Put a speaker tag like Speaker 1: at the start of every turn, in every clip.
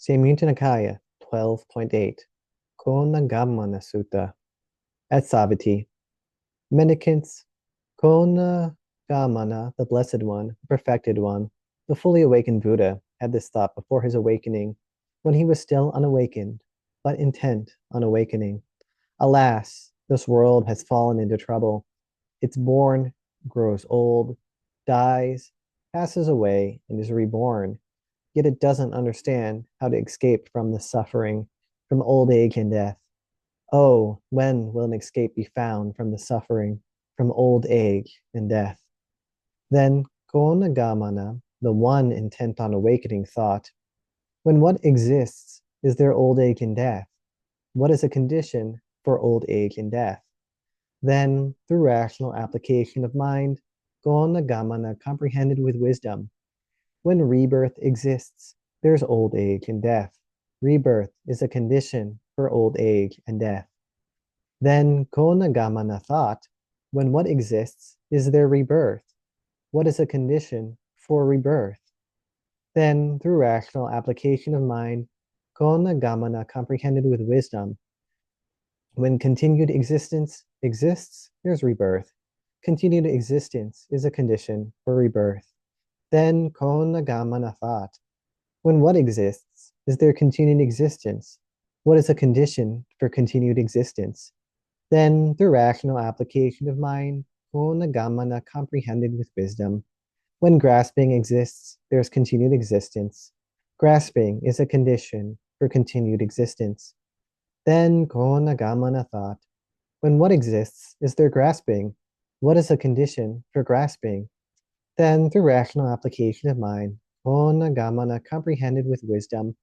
Speaker 1: Nikaya 12.8 Koṇāgamanasutta at Savatthi. Mendicants, Koṇāgamana, the Blessed One, the Perfected One, the fully awakened Buddha, had this thought before his awakening, when he was still unawakened, but intent on awakening. Alas, this world has fallen into trouble. It's born, grows old, dies, passes away, and is reborn. Yet it doesn't understand how to escape from the suffering, from old age and death. Oh, when will an escape be found from the suffering, from old age and death? Then Koṇāgamana, the one intent on awakening, thought, when what exists is there old age and death? What is a condition for old age and death? Then, through rational application of mind, Koṇāgamana comprehended with wisdom, when rebirth exists, there's old age and death. Rebirth is a condition for old age and death. Then Koṇāgamana thought, when what exists is there rebirth? What is a condition for rebirth? Then, through rational application of mind, Koṇāgamana comprehended with wisdom, when continued existence exists, there's rebirth. Continued existence is a condition for rebirth. Then Koṇāgamana thought, when what exists is there continued existence? What is a condition for continued existence? Then, through rational application of mind, Koṇāgamana comprehended with wisdom, when grasping exists, there's continued existence. Grasping is a condition for continued existence. Then Koṇāgamana thought, when what exists is there grasping? What is a condition for grasping? Then, through rational application of mind, Koṇāgamana comprehended with wisdom,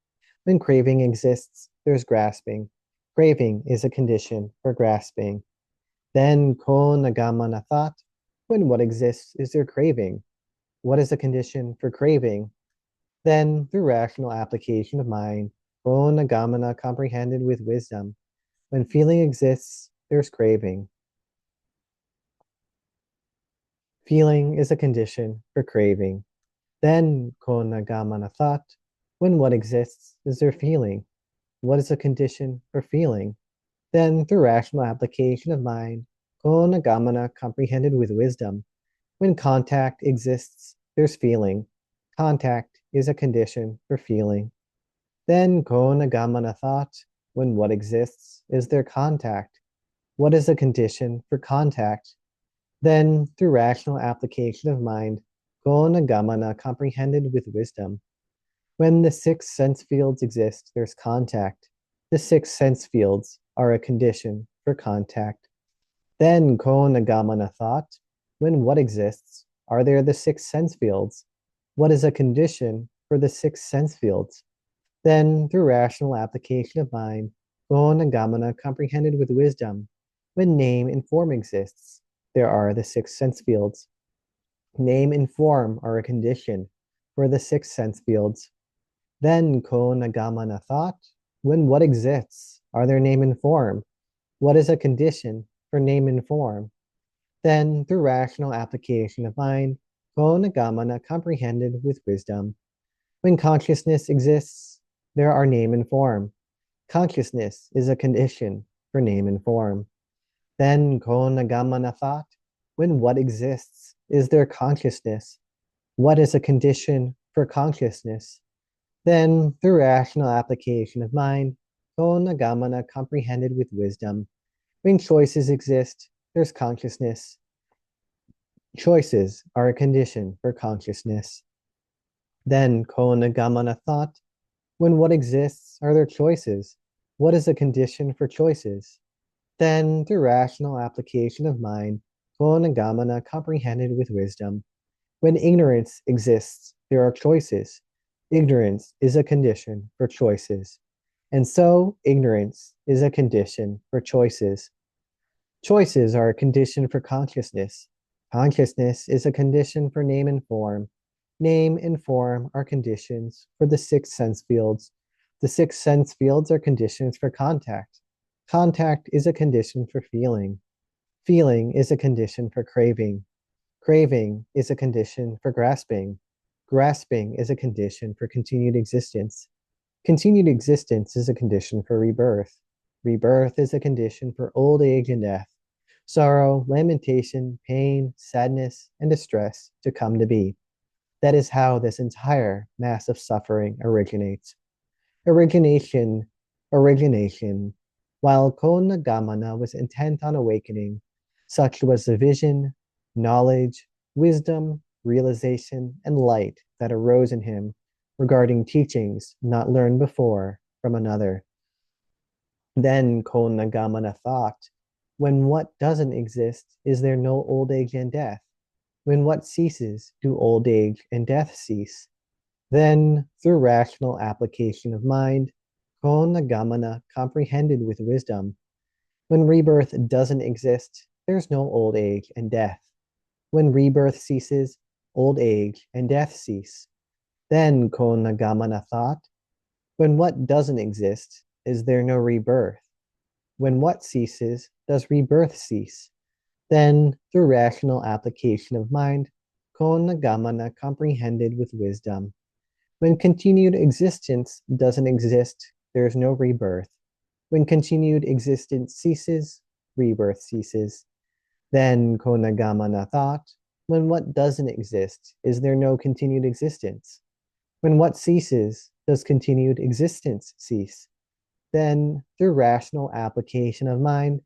Speaker 1: when craving exists, there's grasping. Craving is a condition for grasping. Then Koṇāgamana thought, when what exists is there craving? What is a condition for craving? Then, through rational application of mind, Koṇāgamana comprehended with wisdom, when feeling exists, there's craving. Feeling is a condition for craving. Then Koṇāgamana thought, when what exists is there feeling? What is a condition for feeling? Then, through rational application of mind, Koṇāgamana comprehended with wisdom, when contact exists, there's feeling. Contact is a condition for feeling. Then Koṇāgamana thought, when what exists is there contact? What is a condition for contact? Then, through rational application of mind, Koṇāgamana comprehended with wisdom, when the six sense fields exist, there's contact. The six sense fields are a condition for contact. Then Koṇāgamana thought, when what exists, are there the six sense fields? What is a condition for the six sense fields? Then, through rational application of mind, Koṇāgamana comprehended with wisdom, when name and form exists, there are the six sense fields. Name and form are a condition for the six sense fields. Then Koṇāgamana thought, when what exists, are there name and form? What is a condition for name and form? Then, through rational application of mind, Koṇāgamana comprehended with wisdom, when consciousness exists, there are name and form. Consciousness is a condition for name and form. Then Koṇāgamana thought, when what exists is there consciousness? What is a condition for consciousness? Then, through rational application of mind, Koṇāgamana comprehended with wisdom, when choices exist, there's consciousness. Choices are a condition for consciousness. Then Koṇāgamana thought, when what exists are there choices? What is a condition for choices? Then, through rational application of mind, Koṇāgamana comprehended with wisdom, when ignorance exists, there are choices. Ignorance is a condition for choices. And so, ignorance is a condition for choices. Choices are a condition for consciousness. Consciousness is a condition for name and form. Name and form are conditions for the six sense fields. The six sense fields are conditions for contact. Contact is a condition for feeling. Feeling is a condition for craving. Craving is a condition for grasping. Grasping is a condition for continued existence. Continued existence is a condition for rebirth. Rebirth is a condition for old age and death, sorrow, lamentation, pain, sadness, and distress to come to be. That is how this entire mass of suffering originates. Origination, origination. While Koṇāgamana was intent on awakening, such was the vision, knowledge, wisdom, realization, and light that arose in him regarding teachings not learned before from another. Then Koṇāgamana thought, when what doesn't exist, is there no old age and death? When what ceases, do old age and death cease? Then, through rational application of mind, Koṇāgamana comprehended with wisdom. When rebirth doesn't exist, there's no old age and death. When rebirth ceases, old age and death cease. Then Koṇāgamana thought, when what doesn't exist, is there no rebirth? When what ceases, does rebirth cease? Then, through rational application of mind, Koṇāgamana comprehended with wisdom. When continued existence doesn't exist, there is no rebirth. When continued existence ceases, rebirth ceases. Then Koṇāgamana thought, when what doesn't exist, is there no continued existence? When what ceases, does continued existence cease? Then, through rational application of mind,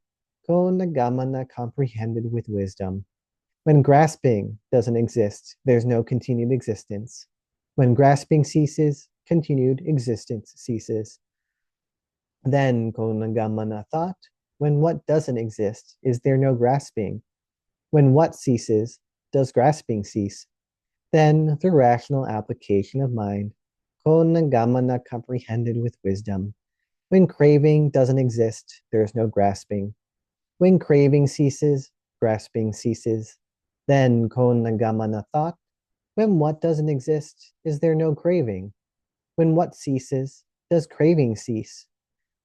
Speaker 1: Koṇāgamana comprehended with wisdom. When grasping doesn't exist, there's no continued existence. When grasping ceases, continued existence ceases. Then Koṇāgamana thought, when what doesn't exist, is there no grasping? When what ceases, does grasping cease? Then, through rational application of mind, Koṇāgamana comprehended with wisdom. When craving doesn't exist, there is no grasping. When craving ceases, grasping ceases. Then Koṇāgamana thought, when what doesn't exist, is there no craving? When what ceases, does craving cease?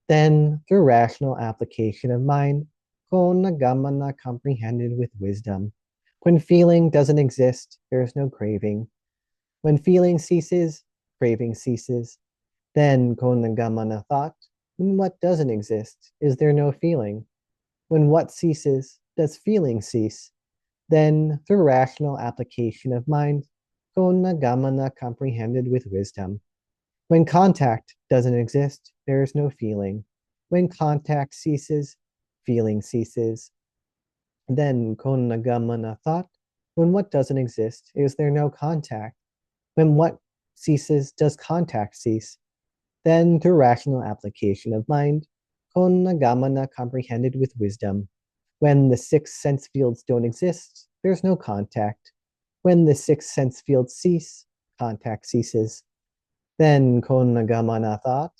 Speaker 1: Then, through rational application of mind, Koṇāgamana comprehended with wisdom. When feeling doesn't exist, there is no craving. When feeling ceases, craving ceases. Then Koṇāgamana thought, when what doesn't exist, is there no feeling? When what ceases, does feeling cease? Then, through rational application of mind, Koṇāgamana comprehended with wisdom. When contact doesn't exist, there is no feeling. When contact ceases, feeling ceases. Then Koṇāgamana thought, when what doesn't exist, is there no contact? When what ceases, does contact cease? Then, through rational application of mind, Koṇāgamana comprehended with wisdom. When the six sense fields don't exist, there's no contact. When the six sense fields cease, contact ceases. Then Koṇāgamana thought,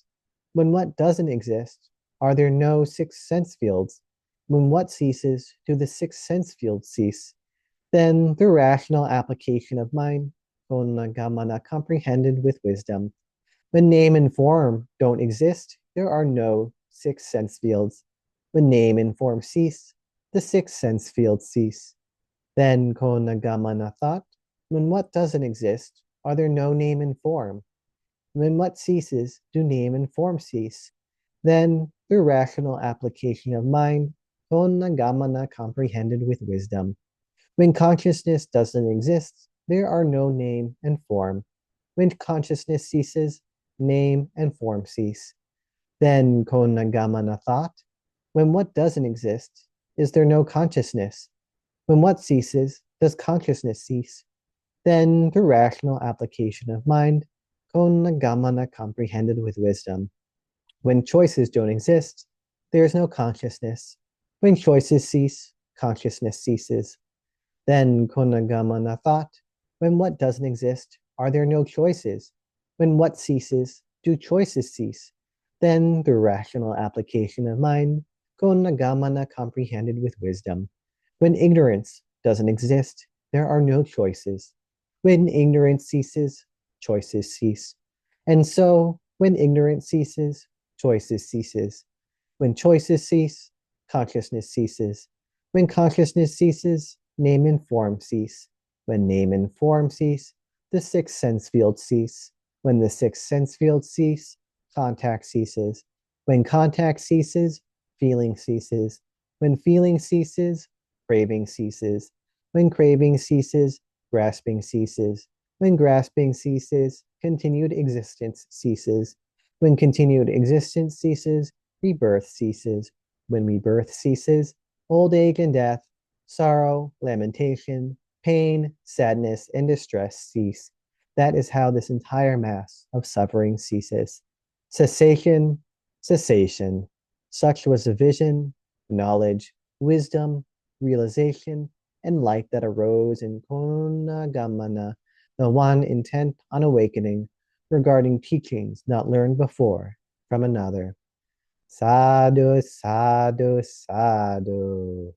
Speaker 1: when what doesn't exist, are there no six sense fields? When what ceases, do the six sense fields cease? Then, through rational application of mind, Koṇāgamana comprehended with wisdom. When name and form don't exist, there are no six sense fields. When name and form cease, the six sense fields cease. Then Koṇāgamana thought, when what doesn't exist, are there no name and form? When what ceases, do name and form cease? Then, through rational application of mind, Koṇāgamana comprehended with wisdom. When consciousness doesn't exist, there are no name and form. When consciousness ceases, name and form cease. Then Koṇāgamana thought, when what doesn't exist, is there no consciousness? When what ceases, does consciousness cease? Then, through rational application of mind, Koṇāgamana comprehended with wisdom. When choices don't exist, there is no consciousness. When choices cease, consciousness ceases. Then Koṇāgamana thought, when what doesn't exist, are there no choices? When what ceases, do choices cease? Then, through rational application of mind, Koṇāgamana comprehended with wisdom. When ignorance doesn't exist, there are no choices. When ignorance ceases, choices cease. And so, when ignorance ceases, choices ceases. When choices cease, consciousness ceases. When consciousness ceases, name and form cease. When name and form cease, the six sense fields cease. When the six sense fields cease, contact ceases. When contact ceases, feeling ceases. When feeling ceases, craving ceases. When craving ceases, grasping ceases. When grasping ceases, continued existence ceases. When continued existence ceases, rebirth ceases. When rebirth ceases, old age and death, sorrow, lamentation, pain, sadness, and distress cease. That is how this entire mass of suffering ceases. Cessation, cessation. Such was the vision, knowledge, wisdom, realization, and light that arose in Koṇāgamana, the one intent on awakening regarding teachings not learned before from another. Sadhu, sadhu, sadhu.